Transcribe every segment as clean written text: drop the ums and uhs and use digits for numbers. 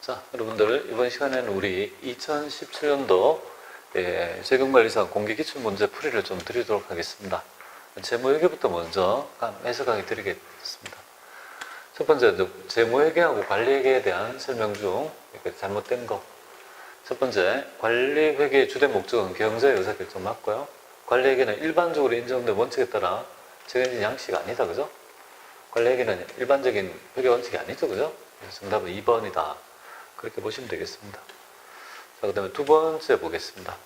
자, 여러분들 이번 시간에는 우리 2017년도 재경관리사 공개기출문제 풀이를 좀 드리도록 하겠습니다. 재무회계부터 먼저 해석하게 드리겠습니다. 첫 번째, 재무회계하고 관리회계에 대한 설명 중 잘못된 거. 첫 번째, 관리회계의 주된 목적은 경제의 의사결정 맞고요. 관리회계는 일반적으로 인정된 원칙에 따라 정해진 양식 아니다, 그죠? 관리회계는 일반적인 회계 원칙이 아니죠, 그죠? 정답은 2번이다. 그렇게 보시면 되겠습니다. 자, 그 다음에 두 번째 보겠습니다.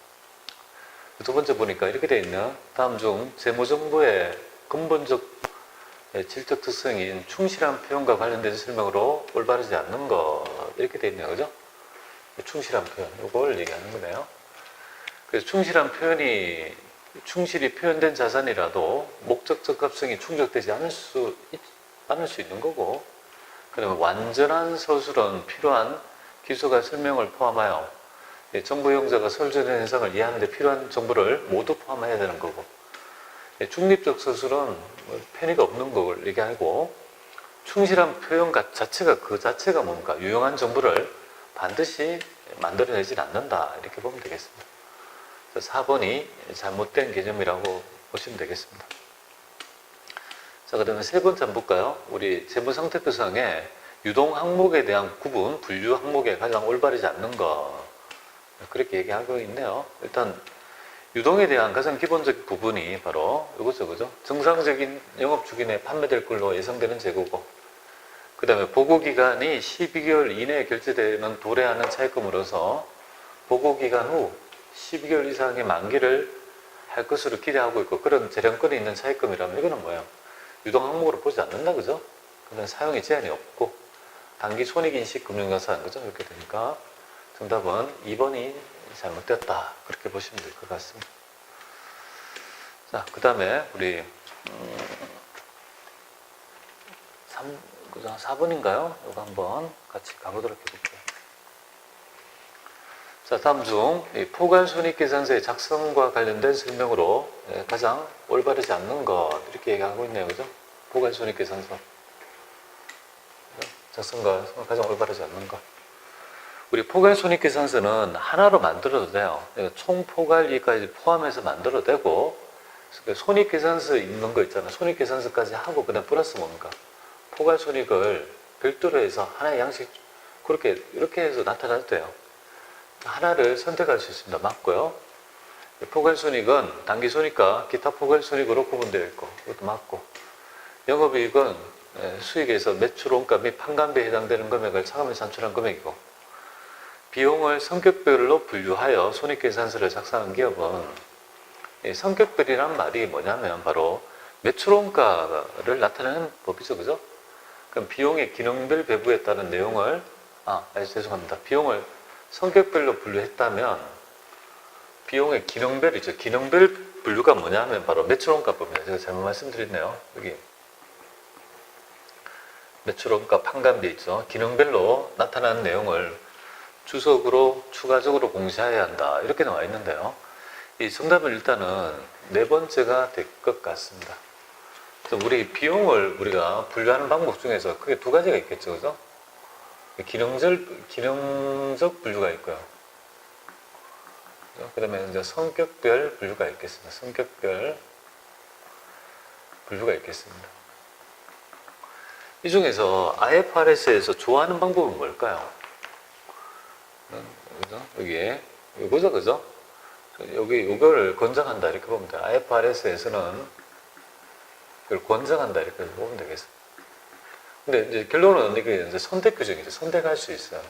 두 번째 보니까 이렇게 되어 있네요. 다음 중 재무정보의 근본적 질적 특성인 충실한 표현과 관련된 설명으로 올바르지 않는 것 이렇게 되어 있네요. 그죠? 충실한 표현, 이걸 얘기하는 거네요. 그래서 충실한 표현이 충실히 표현된 자산이라도 목적 적합성이 충족되지 않을 수 있는 거고, 그 다음에 완전한 서술은 필요한 기소가 설명을 포함하여 정보 이용자가 서술된 해석을 이해하는 데 필요한 정보를 모두 포함해야 되는 거고, 중립적 서술은 편의가 없는 걸 얘기하고, 충실한 표현 자체가 뭡니까? 유용한 정보를 반드시 만들어내질 않는다, 이렇게 보면 되겠습니다. 4번이 잘못된 개념이라고 보시면 되겠습니다. 자, 그 다음에 세 번째 한번 볼까요? 우리 재무상태표상에 유동 항목에 대한 구분, 분류 항목에 가장 올바르지 않는 것, 그렇게 얘기하고 있네요. 일단 유동에 대한 가장 기본적인 부분이 바로 이거죠, 그죠? 정상적인 영업주기내에 판매될 걸로 예상되는 재고고, 그 다음에 보고기간이 12개월 이내에 결제되는 도래하는 차입금으로서 보고기간 후 12개월 이상의 만기를 할 것으로 기대하고 있고, 그런 재량권이 있는 차입금이라면 이거는 뭐예요? 유동 항목으로 보지 않는다, 그죠? 그 다음에 사용에 제한이 없고, 단기 손익인식 금융자산, 그죠? 이렇게 되니까 정답은 2번이 잘못됐다, 그렇게 보시면 될 것 같습니다. 자, 그 다음에 우리 4번인가요? 이거 한번 같이 가보도록 해볼게요. 자, 다음 중 포괄손익계산서의 작성과 관련된 설명으로 가장 올바르지 않는 것, 이렇게 얘기하고 있네요, 그죠? 포괄손익계산서 작성과 가장 올바르지 않는 것. 우리 포괄손익계산서는 하나로 만들어도 돼요. 총포괄이익까지 포함해서 만들어도 되고, 손익계산서 있는 거 있잖아요. 손익계산서까지 하고 그다음 플러스 뭡니까? 포괄손익을 별도로 해서 하나의 양식, 이렇게 해서 나타나도 돼요. 하나를 선택할 수 있습니다. 맞고요. 포괄손익은 단기손익과 기타 포괄손익으로 구분되어 있고, 이것도 맞고, 영업이익은 수익에서 매출원가 및 판관비에 해당되는 금액을 차감해서 산출한 금액이고, 비용을 성격별로 분류하여 손익계산서를 작성한 기업은, 성격별이란 말이 뭐냐면 바로 매출원가를 나타내는 법이죠, 그죠? 그럼 비용의 기능별 배분에 따른 내용을, 죄송합니다. 비용을 성격별로 분류했다면 비용의 기능별이죠. 기능별 분류가 뭐냐면 바로 매출원가법입니다. 제가 잘못 말씀드렸네요. 여기 매출원가 판관비 있죠. 기능별로 나타나는 내용을 주석으로 추가적으로 공시해야 한다, 이렇게 나와 있는데요. 이 정답은 일단은 네 번째가 될 것 같습니다. 우리 비용을 우리가 분류하는 방법 중에서 크게 두 가지가 있겠죠, 그죠? 기능적 분류가 있고요. 그 다음에 이제 성격별 분류가 있겠습니다. 성격별 분류가 있겠습니다. 이 중에서 IFRS에서 좋아하는 방법은 뭘까요? 그죠? 여기에, 이거죠, 그죠? 이거를 권장한다, 이렇게 보면 돼요. IFRS에서는 이걸 권장한다, 이렇게 보면 되겠습니다. 근데 이제 결론은 이게 이제 선택 규정이죠. 선택할 수 있어요.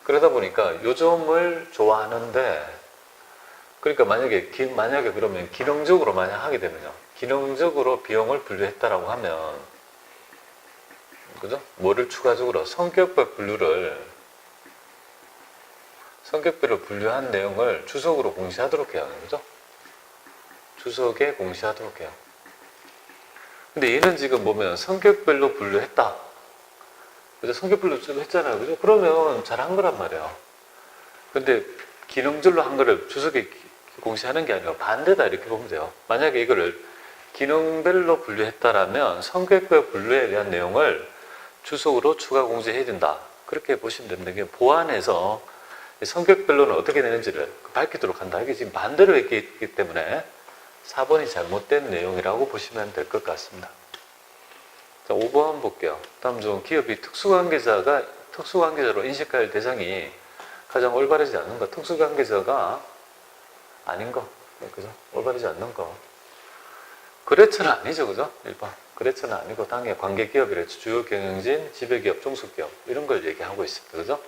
그러다 보니까 요점을 좋아하는데, 그러니까 만약에 그러면 기능적으로 만약 하게 되면요. 기능적으로 비용을 분류했다라고 하면, 그죠? 뭐를 추가적으로 성격별로 분류한 내용을 주석으로 공시하도록 해요. 그죠? 주석에 공시하도록 해요. 근데 얘는 지금 보면 성격별로 분류했다. 그죠? 성격별로 했잖아요. 그죠? 그러면 잘한 거란 말이에요. 근데 기능별로 한 거를 주석에 공시하는 게 아니라 반대다, 이렇게 보면 돼요. 만약에 이거를 기능별로 분류했다라면 성격별 분류에 대한 내용을 주석으로 추가 공시해야 된다. 그렇게 보시면 됩니다. 이게 보완해서 성격별로는 어떻게 되는지를 밝히도록 한다. 이게 지금 반대로 했기 때문에 4번이 잘못된 내용이라고 보시면 될 것 같습니다. 자, 5번 볼게요. 다음 중 기업이 특수관계자로 인식할 대상이 가장 올바르지 않는 것. 특수관계자가 아닌 거. 그죠? 올바르지 않는 거. 거래처는 아니죠. 그죠? 1번. 거래처는 아니고 당연히 관계기업이래. 주요 경영진, 지배기업, 종속기업 이런 걸 얘기하고 있습니다. 그죠?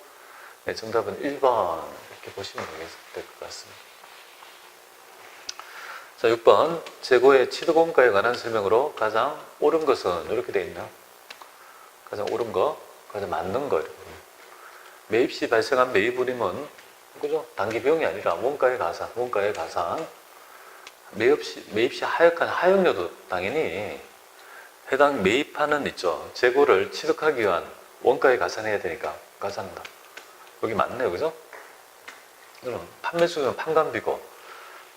네, 정답은 1번 이렇게 보시면 될 것 같습니다. 자, 6번. 재고의 취득원가에 관한 설명으로 가장 옳은 것은 이렇게 되어 있나요? 가장 옳은 거, 가장 맞는 거. 매입 시 발생한 매입울임은 그죠? 단기 비용이 아니라 원가의 가산, 매입 시 하역한 하역료도 당연히 해당 매입하는 있죠. 재고를 취득하기 위한 원가에 가산해야 되니까 가산한다. 여기 맞네요. 그죠? 그럼 판매 수익은 판관비고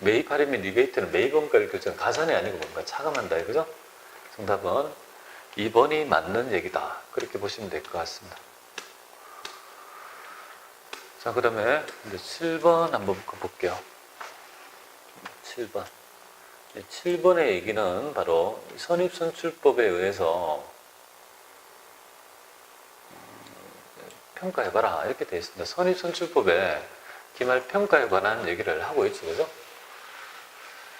매입 할인 및 리베이트는 매입 원가를 결정 가산이 아니고 뭔가 차감한다. 그죠? 정답은 2번이 맞는 얘기다. 그렇게 보시면 될 것 같습니다. 자, 그 다음에 이제 7번 한번 볼게요. 7번. 7번의 얘기는 바로 선입선출법에 의해서 평가해봐라 이렇게 되어 있습니다. 선입선출법에 기말 평가에 관한 얘기를 하고 있죠. 그죠?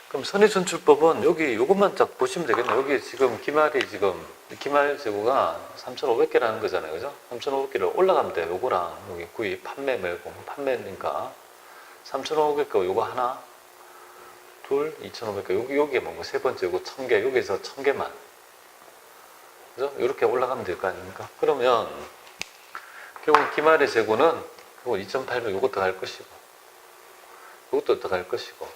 그럼 선입선출법은 여기 요것만 딱 보시면 되겠네요. 여기 지금 기말 재고가 3,500개라는 거잖아요. 그죠? 3,500개를 올라가면 돼요. 요거랑 여기 구입, 판매 말고 판매니까 3,500개 요거 하나, 둘, 2,500개 여기에 뭔가 세 번째 요거 1,000개 여기에서 1,000개만 그죠? 이렇게 올라가면 될 거 아닙니까? 그러면 결국 기말의 재고는 2,800 요것도 갈 것이고 요것도 더 갈 것이고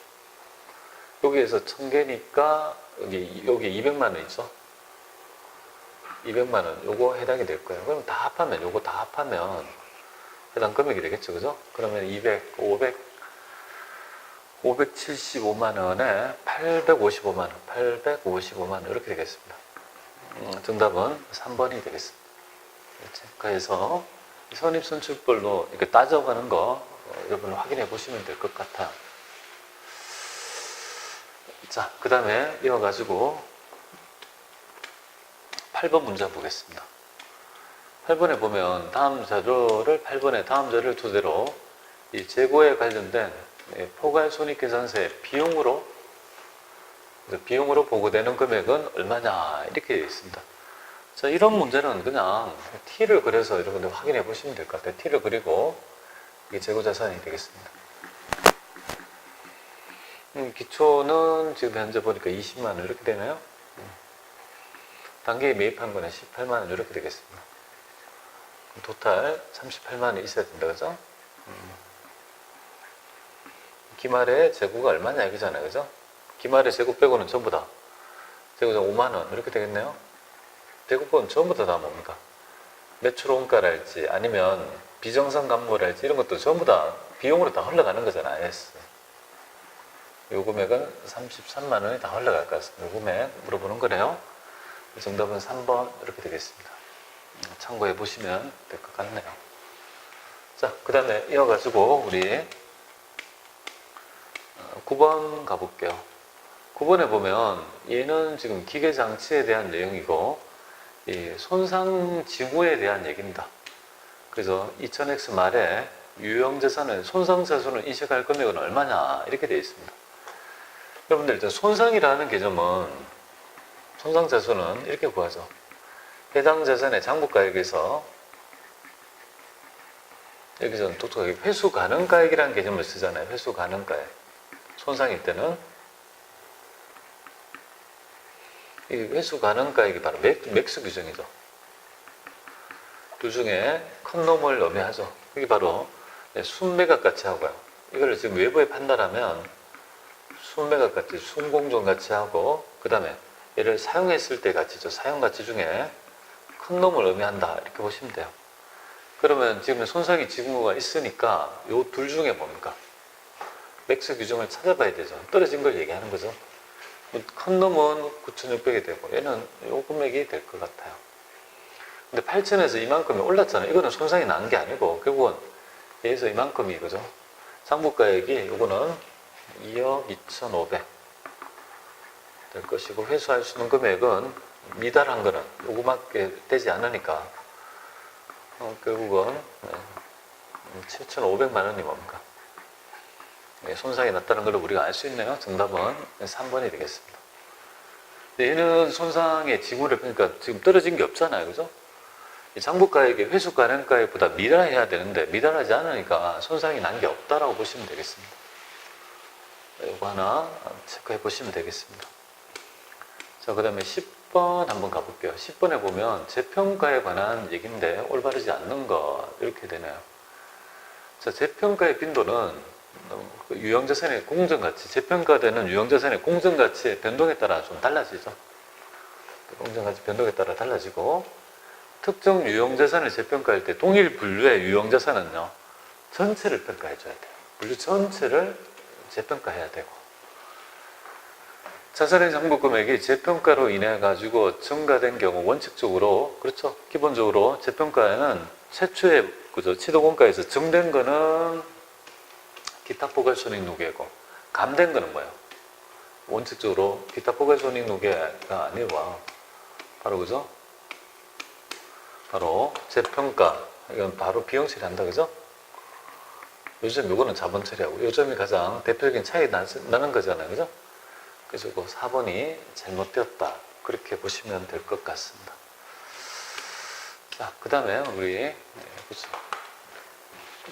여기에서 1,000개니까 여기 200만 원 있죠? 200만 원 요거 해당이 될 거예요. 그럼 다 합하면 요거 다 합하면 해당 금액이 되겠죠. 그죠? 그러면 575만 원에 855만 원 이렇게 되겠습니다. 정답은 3번이 되겠습니다. 그렇지? 그래서 선입선출법로 이렇게 따져가는 거 여러분 확인해 보시면 될 것 같아요. 자, 그 다음에 이어가지고 8번 문제 보겠습니다. 8번에 보면 다음 자료를 토대로 이 재고에 관련된 포괄손익계산서의 비용으로 보고되는 금액은 얼마냐 이렇게 되어 있습니다. 자, 이런 문제는 그냥 T를 그려서 여러분들 확인해 보시면 될 것 같아요. T를 그리고 이게 재고자산이 되겠습니다. 기초는 지금 현재 보니까 20만 원 이렇게 되나요? 단기에 매입한 거는 18만 원 이렇게 되겠습니다. 토탈 38만 원이 있어야 된다. 그죠? 기말의 재고가 얼마냐 이거잖아요. 그죠? 기말의 재고 빼고는 전부 다 재고자 5만 원 이렇게 되겠네요. 재고 빼고는 전부 다 뭡니까? 매출 원가랄지 아니면 비정상 감모랄지 이런 것도 전부 다 비용으로 다 흘러가는 거잖아요. 요 금액은 33만 원이 다 흘러갈 것 같습니다. 요 금액 물어보는 거네요. 정답은 3번 이렇게 되겠습니다. 참고해 보시면 될 것 같네요. 자, 그 다음에 이어가지고 우리 9번 가볼게요. 9번에 보면 얘는 지금 기계장치에 대한 내용이고 이 손상지구에 대한 얘기입니다. 그래서 2000X 말에 유형자산은 손상자산을 인식할 금액은 얼마냐 이렇게 되어 있습니다. 여러분들 일단 손상이라는 개념은 손상자산은 이렇게 구하죠. 해당 자산의 장부가액에서 여기서는 독특하게 회수가능가액이라는 개념을 쓰잖아요. 회수가능가액. 손상일 때는 이 회수가능가액이 바로 맥스 규정이죠. 둘 중에 큰 놈을 의미하죠. 이게 바로 순매각 가치하고요. 이걸 지금 외부에 판단하면 순매각 가치, 순공정 가치하고 그 다음에 얘를 사용했을 때 가치죠. 사용 가치 중에 큰 놈을 의미한다 이렇게 보시면 돼요. 그러면 지금 손상이 징후가 있으니까 요 둘 중에 뭡니까? 맥스 규정을 찾아봐야 되죠. 떨어진 걸 얘기하는 거죠. 큰 놈은 9,600이 되고 얘는 요 금액이 될 것 같아요. 근데 8천에서 이만큼이 올랐잖아요. 이거는 손상이 난 게 아니고 결국은 여기서 이만큼이 이거죠. 상부가액이 이거는 2억 2,500 될 것이고 회수할 수 있는 금액은 미달한 거는 요거밖에 되지 않으니까 결국은 7,500만 원이 뭡니까? 손상이 났다는 걸 우리가 알 수 있네요. 정답은 3번이 되겠습니다. 얘는 손상의 징후를 그러니까 지금 떨어진 게 없잖아요. 그죠? 장부가액이 회수가량가액보다 미달해야 되는데 미달하지 않으니까 손상이 난 게 없다라고 보시면 되겠습니다. 이거 하나 체크해 보시면 되겠습니다. 자, 그 다음에 10번 한번 가볼게요. 10번에 보면 재평가에 관한 얘기인데 올바르지 않는 것 이렇게 되네요. 자, 재평가의 빈도는 유형자산의 공정가치, 재평가되는 유형자산의 공정가치의 변동에 따라 좀 달라지죠. 공정가치 변동에 따라 달라지고 특정 유형자산을 재평가할 때 동일 분류의 유형자산은요 전체를 평가해 줘야 돼요. 분류 전체를 재평가해야 되고 자산의 장부금액이 재평가로 인해 가지고 증가된 경우 원칙적으로 그렇죠. 기본적으로 재평가에는 최초의 그죠 취득원가에서 증된 거는 기타 포괄손익 누계고 감된 거는 뭐예요? 원칙적으로 기타 포괄손익 누계가 아니고 바로 그죠? 바로 재평가 이건 바로 비용 처리한다 그죠? 요즘 요거는 자본 처리하고 요점이 가장 대표적인 차이 나는 거잖아요 그죠? 그래서 그 4번이 잘못되었다 그렇게 보시면 될 것 같습니다. 자, 그 다음에 우리 그렇죠.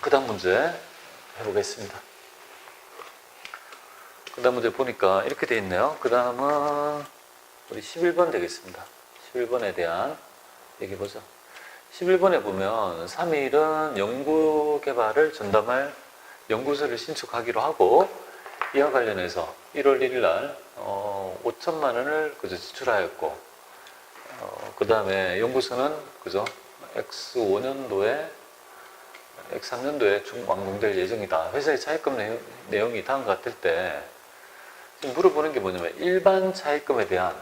그 다음 문제 해보겠습니다. 그 다음 문제 보니까 이렇게 돼 있네요. 그 다음은 우리 11번 되겠습니다. 11번에 대한 얘기 보죠. 11번에 보면 3일은 연구개발을 전담할 연구소를 신축하기로 하고 이와 관련해서 1월 1일 날 5천만 원을 그저 지출하였고 그 다음에 연구소는 그죠 X5년도에 X3년도에 완공될 예정이다. 회사의 차입금 내용이 다음과 같을 때 지금 물어보는 게 뭐냐면 일반 차입금에 대한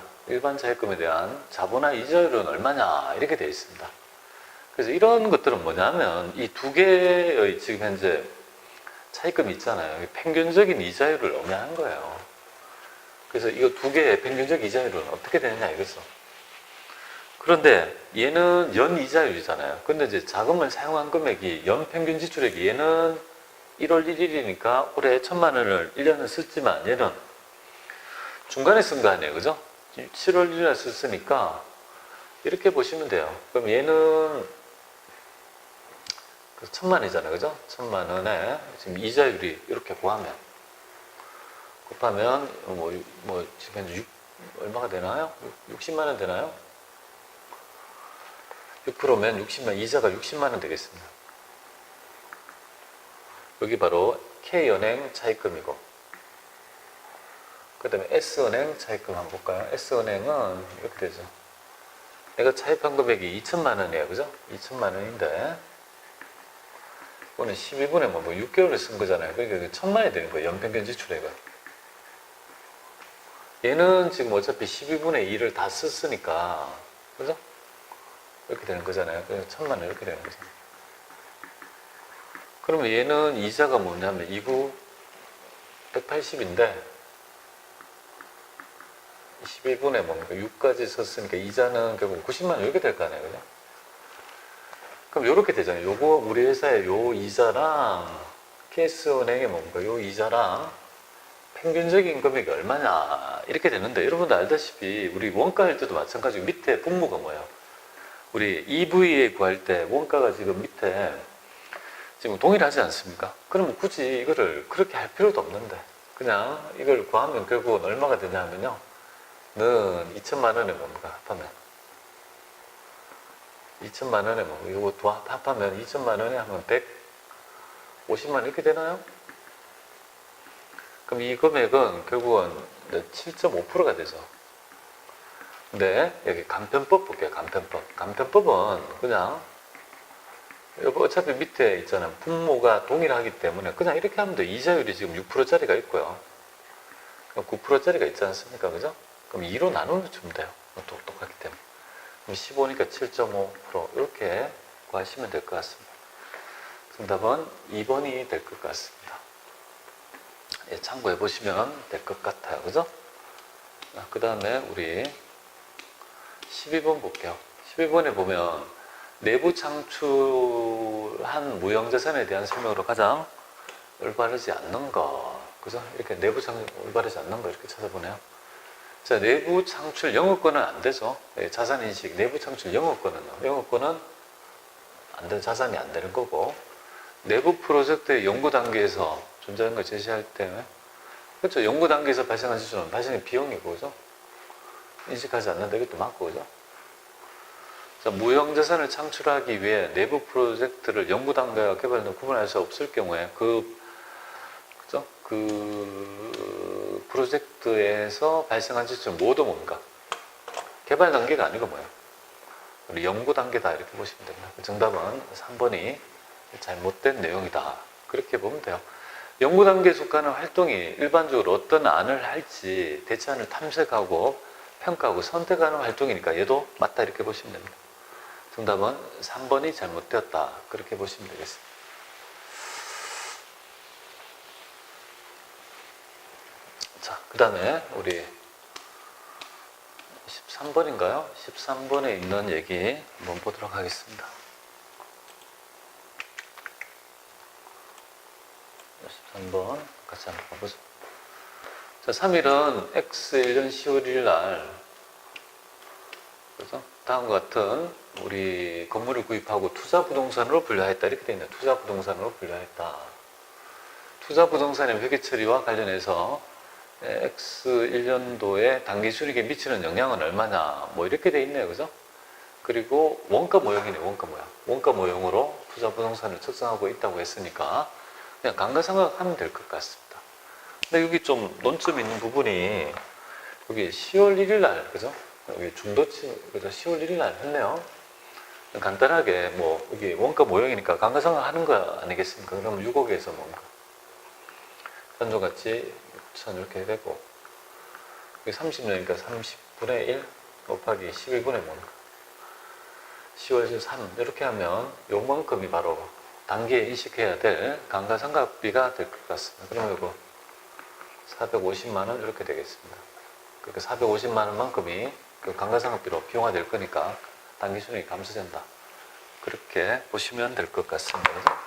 자본화 이자율은 얼마냐 이렇게 되어 있습니다. 그래서 이런 것들은 뭐냐면 이 두 개의 지금 현재 차입금이 있잖아요. 평균적인 이자율을 의미하는 거예요. 그래서 이거 두 개의 평균적 이자율은 어떻게 되느냐 이거죠. 그런데 얘는 연 이자율이잖아요. 근데 이제 자금을 사용한 금액이 연 평균 지출액이 얘는 1월 1일이니까 올해 1,000만 원을 1년을 썼지만 얘는 중간에 쓴 거 아니에요. 그죠? 7월 1일에 썼으니까 이렇게 보시면 돼요. 그럼 얘는 1,000만 원이잖아요. 그죠? 1,000만 원에 지금 이자율이 이렇게 곱하면 지금 현재 얼마가 되나요? 60만 원 되나요? 6%면 60만 이자가 60만 원 되겠습니다. 여기 바로 K은행 차입금이고 그 다음에 S은행 차입금 한번 볼까요? S은행은 이렇게 되죠. 내가 차입한 금액이 2천만 원이에요. 그죠? 2천만 원인데 이거는 12분에 6개월을 쓴 거잖아요. 그러니까 1,000만 원이 되는 거예요. 연평균 지출액은. 얘는 지금 어차피 12분의 2를 다 썼으니까 그죠? 이렇게 되는 거잖아요. 그래서 1,000만 원 이렇게 되는 거잖아요. 그러면 얘는 이자가 뭐냐면 2구 180인데 11분에 6까지 썼으니까 이자는 결국 90만 원 이렇게 될 거 아니에요. 그죠? 그럼 이렇게 되잖아요. 요거 우리 회사의 요 이자랑 KS은행의 요 이자랑 평균적인 금액이 얼마냐 이렇게 되는데 여러분들 알다시피 우리 원가할 때도 마찬가지고 밑에 분모가 뭐예요? 우리 EVA 구할 때 원가가 지금 밑에 지금 동일하지 않습니까? 그러면 굳이 이거를 그렇게 할 필요도 없는데 그냥 이걸 구하면 결국은 얼마가 되냐 하면요 는 2천만 원에 뭡니까? 합하면 2천만 원에 이거 합하면 2천만 원에 하면 150만 원 이렇게 되나요? 그럼 이 금액은 결국은 7.5%가 되죠. 근데 여기 간편법 볼게요. 간편법은 그냥 어차피 밑에 있잖아요. 분모가 동일하기 때문에 그냥 이렇게 하면 돼. 이자율이 지금 6%짜리가 있고요. 9%짜리가 있지 않습니까? 그죠? 그럼 2로 나누면 주면 돼요. 똑똑하기 때문에. 그럼 15니까 7.5% 이렇게 구하시면 될 것 같습니다. 정답은 2번이 될 것 같습니다. 예, 참고해 보시면 될 것 같아요. 그죠? 그 다음에 우리 12번 볼게요. 12번에 보면 내부 창출한 무형자산에 대한 설명으로 가장 올바르지 않는 거. 그죠? 이렇게 내부 창출 올바르지 않는 거 이렇게 찾아보네요. 자, 내부 창출 영업권은 안 되죠. 예, 자산인식, 내부 창출 영업권은요. 영업권은 안 되는, 자산이 안 되는 거고, 내부 프로젝트의 연구 단계에서 존재하는 걸 제시할 때, 그렇죠. 연구 단계에서 발생한 지수는 발생의 비용이고, 그죠? 인식하지 않는다. 이것도 맞고, 그죠? 자, 무형자산을 창출하기 위해 내부 프로젝트를 연구 단계와 개발을 구분할 수 없을 경우에 그죠? 그 프로젝트에서 발생한 지수는 모두 뭡니까? 개발 단계가 아니고 뭐예요? 우리 연구 단계다 이렇게 보시면 됩니다. 정답은 3번이 잘못된 내용이다. 그렇게 보면 돼요. 연구 단계에 속하는 활동이 일반적으로 어떤 안을 할지 대체안을 탐색하고 평가하고 선택하는 활동이니까 얘도 맞다 이렇게 보시면 됩니다. 정답은 3번이 잘못되었다. 그렇게 보시면 되겠습니다. 자, 그 다음에 우리 13번인가요? 13번에 있는 얘기 한번 보도록 하겠습니다. 13번 같이 한번 봐보죠. 자, 3일은 X1년 10월 1일 날, 그죠? 다음과 같은 우리 건물을 구입하고 투자부동산으로 분류하였다. 이렇게 되어 있네요. 투자부동산으로 분류하였다. 투자부동산의 회계 처리와 관련해서 X1년도에 당기순이익에 미치는 영향은 얼마냐. 뭐 이렇게 되어 있네요. 그죠? 그리고 원가 모형이네. 원가 모형. 원가 모형으로 투자부동산을 측정하고 있다고 했으니까 그냥 감가상각하면 될 것 같습니다. 근데 여기 좀 논점 있는 부분이 여기 10월 1일 날, 그죠? 여기 중도치, 그죠? 10월 1일 날 했네요. 간단하게 뭐 여기 원가 모형이니까 감가상각 하는 거 아니겠습니까? 그러면 6억에서 뭔가 현존가치 6천 이렇게 되고 30년이니까 30분의 1 곱하기 11분의 뭔가 10월 3 이렇게 하면 요만큼이 바로 단기에 인식해야 될 감가상각비가 될 것 같습니다. 그러면 이거 450만원 이렇게 되겠습니다. 그러니까 450만원만큼이 그 감가상각비로 비용화될 거니까 단기순이익이 감소된다. 그렇게 보시면 될 것 같습니다.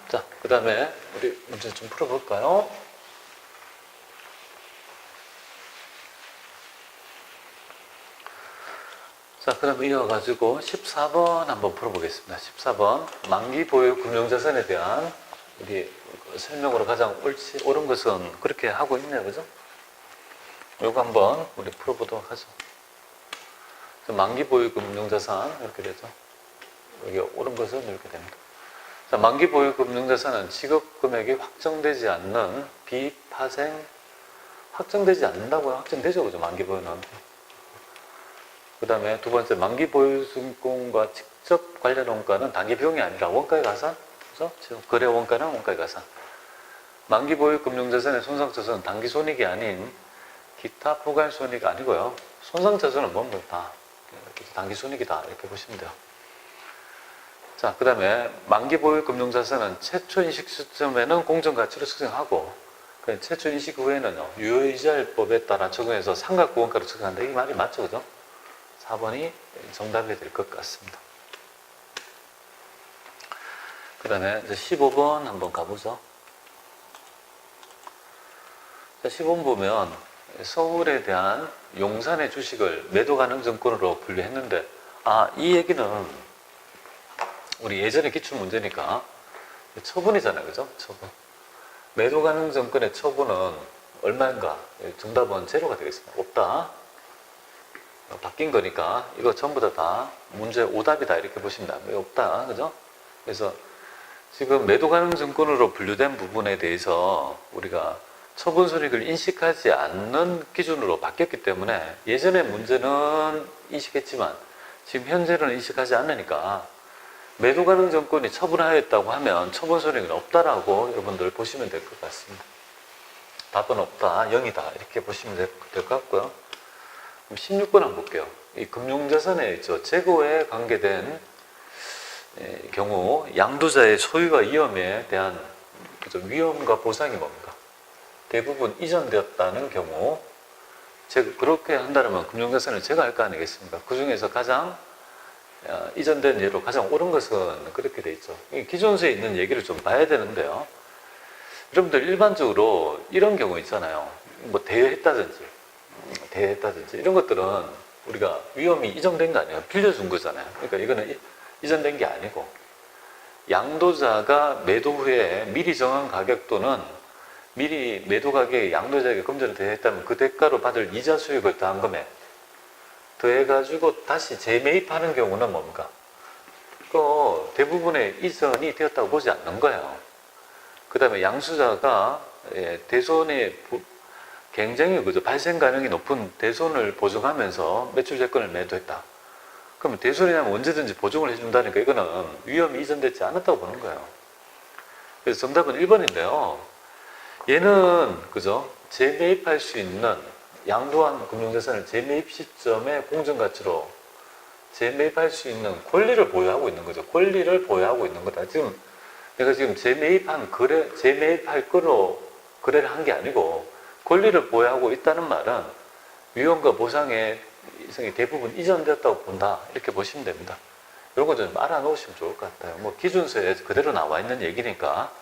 자, 그 다음에 우리 문제 좀 풀어볼까요? 자, 그럼 이어가지고 14번 한번 풀어보겠습니다. 14번 만기 보유 금융자산에 대한 우리 설명으로 가장 옳은 것은 그렇게 하고 있네요. 그죠? 요거 한번 우리 풀어보도록 하죠. 만기 보유 금융자산 이렇게 되죠. 여기 옳은 것은 이렇게 됩니다. 자, 만기 보유 금융자산은 지급 금액이 확정되지 않는 비파생, 확정되지 않는다고요? 확정되죠, 그죠? 만기 보유는. 그 다음에 두 번째, 만기 보유증권과 직접 관련 원가는 단기 비용이 아니라 원가의 가산, 그죠? 지금 거래 원가는 원가의 가산. 만기 보유 금융자산의 손상차손은 단기 손익이 아닌 기타 포괄 손익이 아니고요. 손상차손은 뭔가 다 단기 손익이다 이렇게 보시면 돼요. 자, 그 다음에 만기 보유 금융자산은 최초 인식 시점에는 공정가치로 측정하고 최초 인식 후에는요 유효이자율법에 따라 적용해서 상각부 원가로 측정한다. 이 말이 맞죠, 그죠? 4번이 정답이 될 것 같습니다. 그 다음에 15번 한번 가보죠. 자, 15번 보면 서울에 대한 용산의 주식을 매도 가능 증권으로 분류했는데, 이 얘기는 우리 예전에 기출 문제니까 처분이잖아요, 그죠? 처분. 매도 가능 증권의 처분은 얼마인가? 정답은 제로가 되겠습니다. 없다. 바뀐 거니까 이거 전부 다 문제 오답이다 이렇게 보시면 됩니다. 왜 없다, 그죠? 그래서 지금 매도 가능 증권으로 분류된 부분에 대해서 우리가 처분 손익을 인식하지 않는 기준으로 바뀌었기 때문에 예전의 문제는 인식했지만 지금 현재는 인식하지 않으니까 매도 가능 증권이 처분하였다고 하면 처분 손익은 없다라고 여러분들 보시면 될 것 같습니다. 답은 없다, 0이다 이렇게 보시면 될 것 같고요. 16번 한번 볼게요. 이 금융자산의 있죠. 재고에 관계된 경우 양도자의 소유와 위험에 대한 위험과 보상이 뭡니까? 대부분 이전되었다는 경우 그렇게 한다면 금융자산을 제거할 거 아니겠습니까? 그 중에서 가장 이전된 예로 가장 옳은 것은 그렇게 돼 있죠. 기존서에 있는 얘기를 좀 봐야 되는데요. 여러분들 일반적으로 이런 경우 있잖아요. 뭐 대여했다든지 이런 것들은 우리가 위험이 이전된 거 아니에요. 빌려준 거잖아요. 그러니까 이거는 이전된 게 아니고 양도자가 매도 후에 미리 정한 가격 또는 미리 매도 가격에 양도자에게 금전을 대여했다면 그 대가로 받을 이자 수익을 더한 금액 더해가지고 다시 재매입하는 경우는 뭡니까? 그 대부분의 이전이 되었다고 보지 않는 거예요. 그 다음에 양수자가 대손의 굉장히 발생 가능이 높은 대손을 보증하면서 매출재권을 매도했다. 그러면 대손이 나면 언제든지 보증을 해준다니까 이거는 위험이 이전되지 않았다고 보는 거예요. 그래서 정답은 1번인데요. 얘는 그죠? 재매입할 수 있는 양도한 금융자산을 재매입 시점의 공정가치로 재매입할 수 있는 권리를 보유하고 있는 거죠. 권리를 보유하고 있는 거다. 지금 내가 지금 재매입할 거로 거래를 한 게 아니고 권리를 보유하고 있다는 말은 위험과 보상의 이성이 대부분 이전되었다고 본다. 이렇게 보시면 됩니다. 이런 거 좀 알아놓으시면 좋을 것 같아요. 뭐 기준서에 그대로 나와 있는 얘기니까